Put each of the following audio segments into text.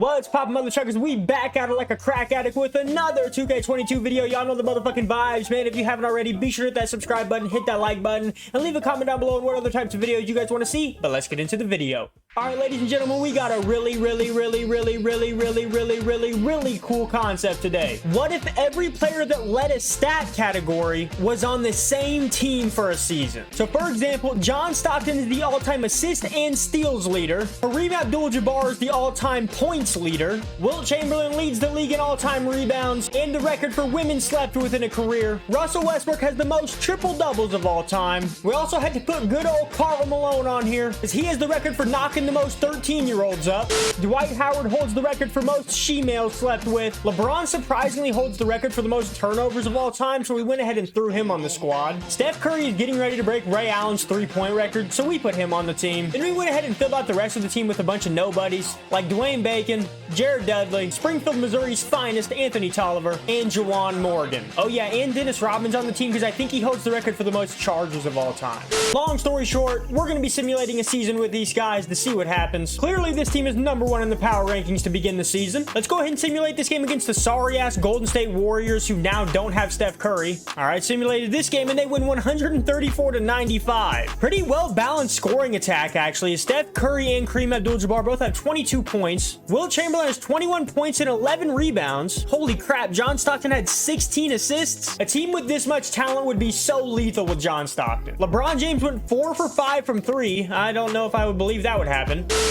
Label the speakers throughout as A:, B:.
A: What's poppin', mother truckers? We back at it like a crack addict with another 2K22 video. Y'all know the motherfucking vibes, man. If you haven't already, be sure to hit that subscribe button, hit that like button, and leave a comment down below on what other types of videos you guys want to see. But let's get into the video. All right, ladies and gentlemen, we got a really cool concept today. What if every player that led a stat category was on the same team for a season? So, for example, John Stockton is the all-time assist and steals leader. Kareem Abdul-Jabbar is the all-time points leader. Wilt Chamberlain leads the league in all-time rebounds and the record for women slept with in a career. Russell Westbrook has the most triple-doubles of all time. We also had to put good old Malone on here, as he has the record for knocking the most 13-year-olds up. Dwight Howard holds the record for most she-males slept with. LeBron surprisingly holds the record for the most turnovers of all time, so we went ahead and threw him on the squad. Steph Curry is getting ready to break Ray Allen's three-point record, so we put him on the team. Then we went ahead and filled out the rest of the team with a bunch of nobodies, like Dwayne Bacon, Jared Dudley, Springfield, Missouri's finest Anthony Tolliver, and Juwan Morgan. Oh yeah, and Dennis Rodman's on the team because I think he holds the record for the most charges of all time. Long story short, we're going to be simulating a season with these guys to see what happens. Clearly, this team is #1 in the power rankings to begin the season. Let's go ahead and simulate this game against the sorry-ass Golden State Warriors who now don't have Steph Curry. All right, simulated this game and they win 134-95. Pretty well-balanced scoring attack, actually. Steph Curry and Kareem Abdul-Jabbar both have 22 points. Wilt Chamberlain has 21 points and 11 rebounds. Holy crap, John Stockton had 16 assists. A team with this much talent would be so lethal with John Stockton. LeBron James went 4 for 5 from 3. I don't know if I would believe that would happen.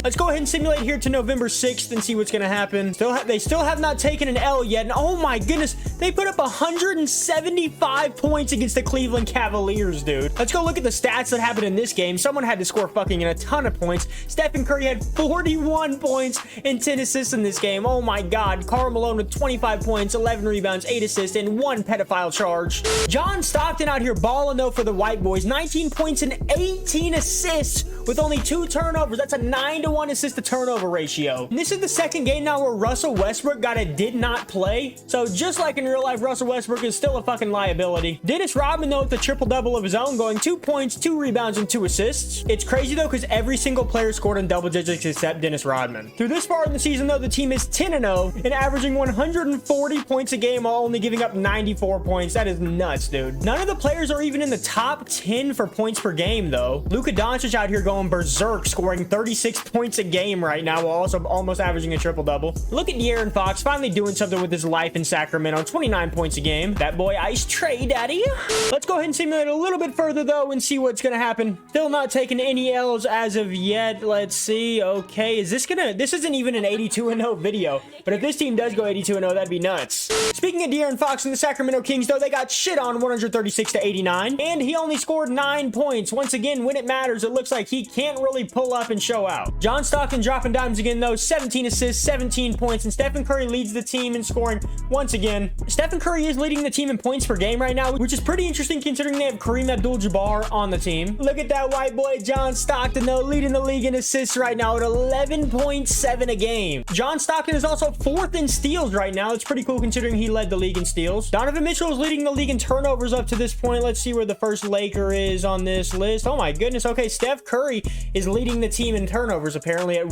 A: Let's go ahead and simulate here to November 6th and see what's going to happen. They still have not taken an L yet. And oh my goodness, they put up 175 points against the Cleveland Cavaliers, dude. Let's go look at the stats that happened in this game. Someone had to score fucking a ton of points. Stephen Curry had 41 points and 10 assists in this game. Oh my God. Karl Malone with 25 points, 11 rebounds, 8 assists, and 1 pedophile charge. John Stockton out here balling though for the white boys. 19 points and 18 assists with only 2 turnovers. That's a 9-to-1 assist to turnover ratio. And this is the second game now where Russell Westbrook got a did not play. So just like in real life, Russell Westbrook is still a fucking liability. Dennis Rodman though with the triple-double of his own, going 2 points, 2 rebounds, and 2 assists. It's crazy though because every single player scored in double digits except Dennis Rodman. Through this far in the season though, the team is 10-0 and averaging 140 points a game while only giving up 94 points. That is nuts, dude. None of the players are even in the top 10 for points per game though. Luka Doncic out here going berserk, scoring 36 points a game right now while also almost averaging a triple-double. Look at De'Aaron Fox finally doing something with his life in Sacramento. 29 points a game. That boy Ice Trey Daddy. Let's go ahead and simulate a little bit further though and see what's gonna happen. Still not taking any L's as of yet. Let's see. Okay, this isn't even an 82-0 video, but if this team does go 82-0, that'd be nuts. Speaking of De'Aaron Fox and the Sacramento Kings though, they got shit on 136-89, and he only scored 9 points. Once again, when it matters, it looks like he can't really pull up and show out. John Stockton dropping dimes again though, 17 assists, 17 points, and Stephen Curry leads the team in scoring once again. Stephen Curry is leading the team in points per game right now, which is pretty interesting considering they have Kareem Abdul-Jabbar on the team. Look at that white boy John Stockton though, leading the league in assists right now at 11.7 a game. John Stockton is also 4th in steals right now. It's pretty cool considering he led the league in steals. Donovan Mitchell is leading the league in turnovers up to this point. Let's see where the first Laker is on this list. Oh my goodness. Okay, Steph Curry is leading the team in turnovers apparently at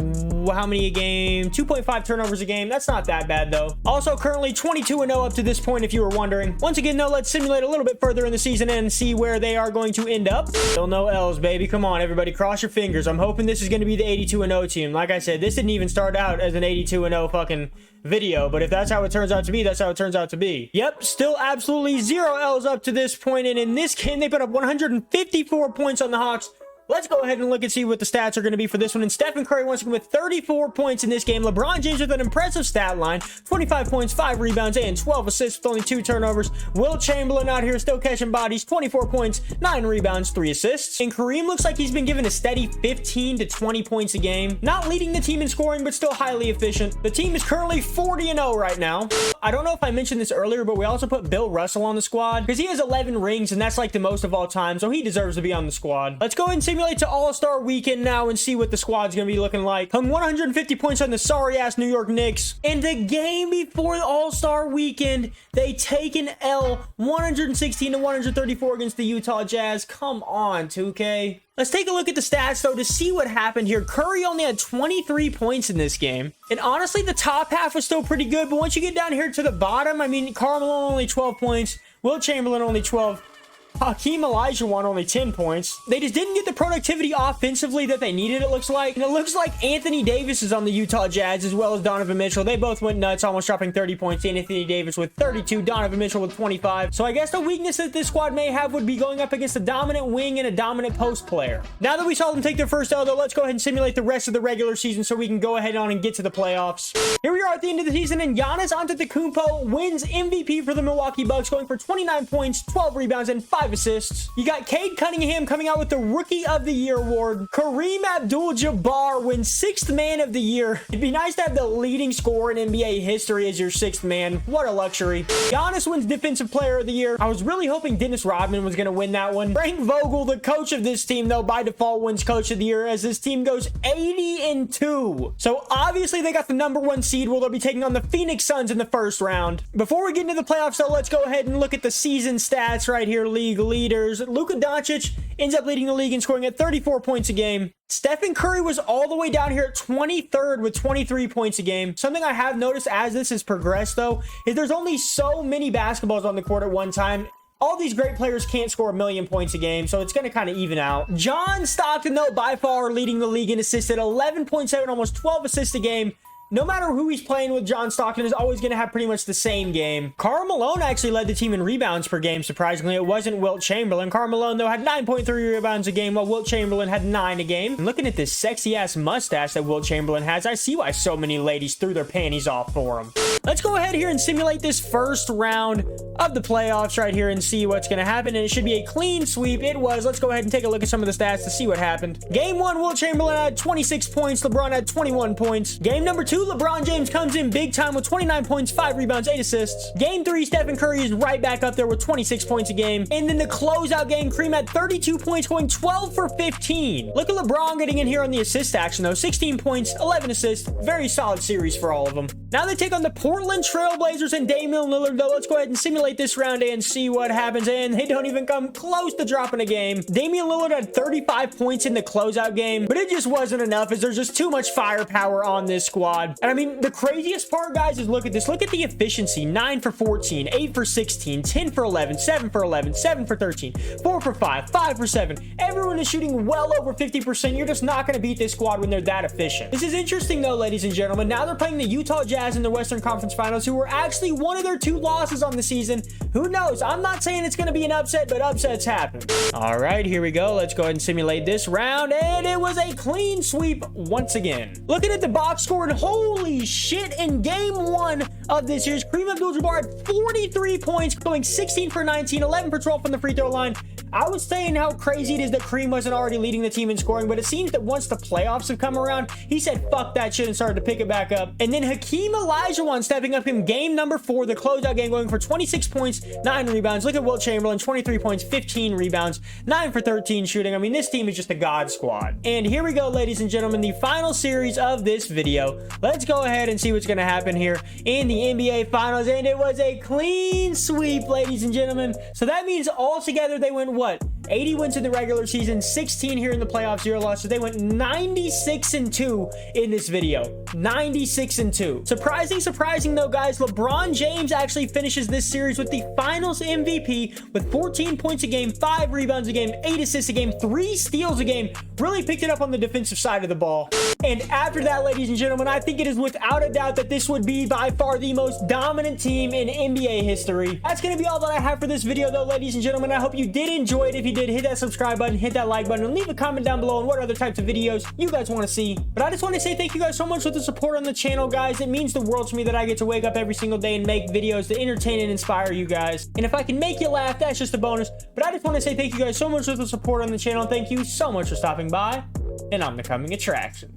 A: how many a game? 2.5 turnovers a game. That's not that bad though. Also currently 22-0 up to this point if you were wondering. Once again though, let's simulate a little bit further in the season and see where they are going to end up. Still no L's, baby. Come on, everybody, cross your fingers. I'm hoping this is going to be the 82-0 team. Like I said, this didn't even start out as an 82-0 fucking video, but if that's how it turns out to be, that's how it turns out to be. Yep, still absolutely 0 L's up to this point, and in this game they put up 154 points on the Hawks. Let's go ahead and look and see what the stats are going to be for this one. And Stephen Curry once again with 34 points in this game. LeBron James with an impressive stat line. 25 points, 5 rebounds, and 12 assists with only 2 turnovers. Wilt Chamberlain out here still catching bodies. 24 points, 9 rebounds, 3 assists. And Kareem looks like he's been given a steady 15 to 20 points a game. Not leading the team in scoring, but still highly efficient. The team is currently 40-0 right now. I don't know if I mentioned this earlier, but we also put Bill Russell on the squad because he has 11 rings, and that's like the most of all time, so he deserves to be on the squad. Let's go ahead and see simulate to All-Star Weekend now and see what the squad's going to be looking like. Hung 150 points on the sorry-ass New York Knicks. In the game before the All-Star Weekend, they take an L 116 to 134 against the Utah Jazz. Come on, 2K. Let's take a look at the stats, though, to see what happened here. Curry only had 23 points in this game. And honestly, the top half was still pretty good. But once you get down here to the bottom, I mean, Karl Malone only 12 points. Wilt Chamberlain only 12. Hakeem Olajuwon only 10 points. They just didn't get the productivity offensively that they needed, it looks like. And it looks like Anthony Davis is on the Utah Jazz as well as Donovan Mitchell. They both went nuts, almost dropping 30 points. Anthony Davis with 32, Donovan Mitchell with 25. So I guess the weakness that this squad may have would be going up against a dominant wing and a dominant post player. Now that we saw them take their first L, though, let's go ahead and simulate the rest of the regular season so we can go ahead on and get to the playoffs. Here we are at the end of the season, and Giannis Antetokounmpo wins MVP for the Milwaukee Bucks, going for 29 points, 12 rebounds, and 5 assists. You got Cade Cunningham coming out with the Rookie of the Year award. Kareem Abdul-Jabbar wins 6th Man of the Year. It'd be nice to have the leading scorer in NBA history as your 6th man. What a luxury. Giannis wins Defensive Player of the Year. I was really hoping Dennis Rodman was going to win that one. Frank Vogel, the coach of this team, though, by default wins Coach of the Year as this team goes 80-2. So obviously they got the #1 seed where they'll be taking on the Phoenix Suns in the first round. Before we get into the playoffs, though, let's go ahead and look at the season stats right here. League leaders. Luka Doncic ends up leading the league and scoring at 34 points a game. Stephen Curry was all the way down here at 23rd with 23 points a game. Something I have noticed as this has progressed, though, is there's only so many basketballs on the court at one time. All these great players can't score 1,000,000 points a game, so it's going to kind of even out. John Stockton, though, by far leading the league in assists at 11.7, almost 12 assists a game. No matter who he's playing with, John Stockton is always going to have pretty much the same game. Karl Malone actually led the team in rebounds per game, surprisingly. It wasn't Wilt Chamberlain. Karl Malone, though, had 9.3 rebounds a game, while Wilt Chamberlain had 9 a game. And looking at this sexy-ass mustache that Wilt Chamberlain has, I see why so many ladies threw their panties off for him. Let's go ahead here and simulate this first round of the playoffs right here and see what's going to happen. And it should be a clean sweep. It was. Let's go ahead and take a look at some of the stats to see what happened. Game 1, Wilt Chamberlain had 26 points. LeBron had 21 points. Game number 2, LeBron James comes in big time with 29 points, 5 rebounds, 8 assists. Game 3, Stephen Curry is right back up there with 26 points a game. And then the closeout game, Kareem had 32 points, going 12 for 15. Look at LeBron getting in here on the assist action, though. 16 points, 11 assists. Very solid series for all of them. Now they take on the Portland Trailblazers and Damian Lillard, though. Let's go ahead and simulate this round and see what happens. And they don't even come close to dropping a game. Damian Lillard had 35 points in the closeout game, but it just wasn't enough as there's just too much firepower on this squad. And I mean, the craziest part, guys, is look at this. Look at the efficiency. 9 for 14, 8 for 16, 10 for 11, 7 for 11, 7 for 13, 4 for 5, 5 for 7. Everyone is shooting well over 50%. You're just not going to beat this squad when they're that efficient. This is interesting, though, ladies and gentlemen. Now they're playing the Utah Jazz in the Western Conference Finals, who were actually one of their 2 losses on the season. Who knows? I'm not saying it's going to be an upset, but upsets happen. All right, here we go. Let's go ahead and simulate this round, and it was a clean sweep once again. Looking at the box score, and holy shit, in game 1 of this series, Kareem Abdul-Jabbar had 43 points, going 16 for 19, 11 for 12 from the free throw line. I was saying how crazy it is that Kareem wasn't already leading the team in scoring, but it seems that once the playoffs have come around, he said, fuck that shit, and started to pick it back up. And then Hakeem Olajuwon stepping up in game number 4, the closeout game, going for 26 points, 9 rebounds. Look at Wilt Chamberlain, 23 points, 15 rebounds, 9 for 13 shooting. I mean, this team is just a god squad. And here we go, ladies and gentlemen, the final series of this video. Let's go ahead and see what's going to happen here in the NBA Finals. And it was a clean sweep, ladies and gentlemen. So that means altogether they went what? 80 wins in the regular season, 16 here in the playoffs, 0 losses. They went 96-2 in this video. 96-2. Surprising though, guys, LeBron James actually finishes this series with the finals MVP with 14 points a game, 5 rebounds a game, 8 assists a game, 3 steals a game. Really picked it up on the defensive side of the ball. And after that, ladies and gentlemen, I think it is without a doubt that this would be by far the most dominant team in NBA history. That's going to be all that I have for this video, though, ladies and gentlemen. I hope you did enjoy it. If you did, hit that subscribe button, hit that like button, and leave a comment down below on what other types of videos you guys want to see. But I just want to say thank you guys so much for the support on the channel, guys. It means the world to me that I get to wake up every single day and make videos to entertain and inspire you guys. And if I can make you laugh, that's just a bonus. But I just want to say thank you guys so much for the support on the channel. Thank you so much for stopping by, and I'm the coming attraction.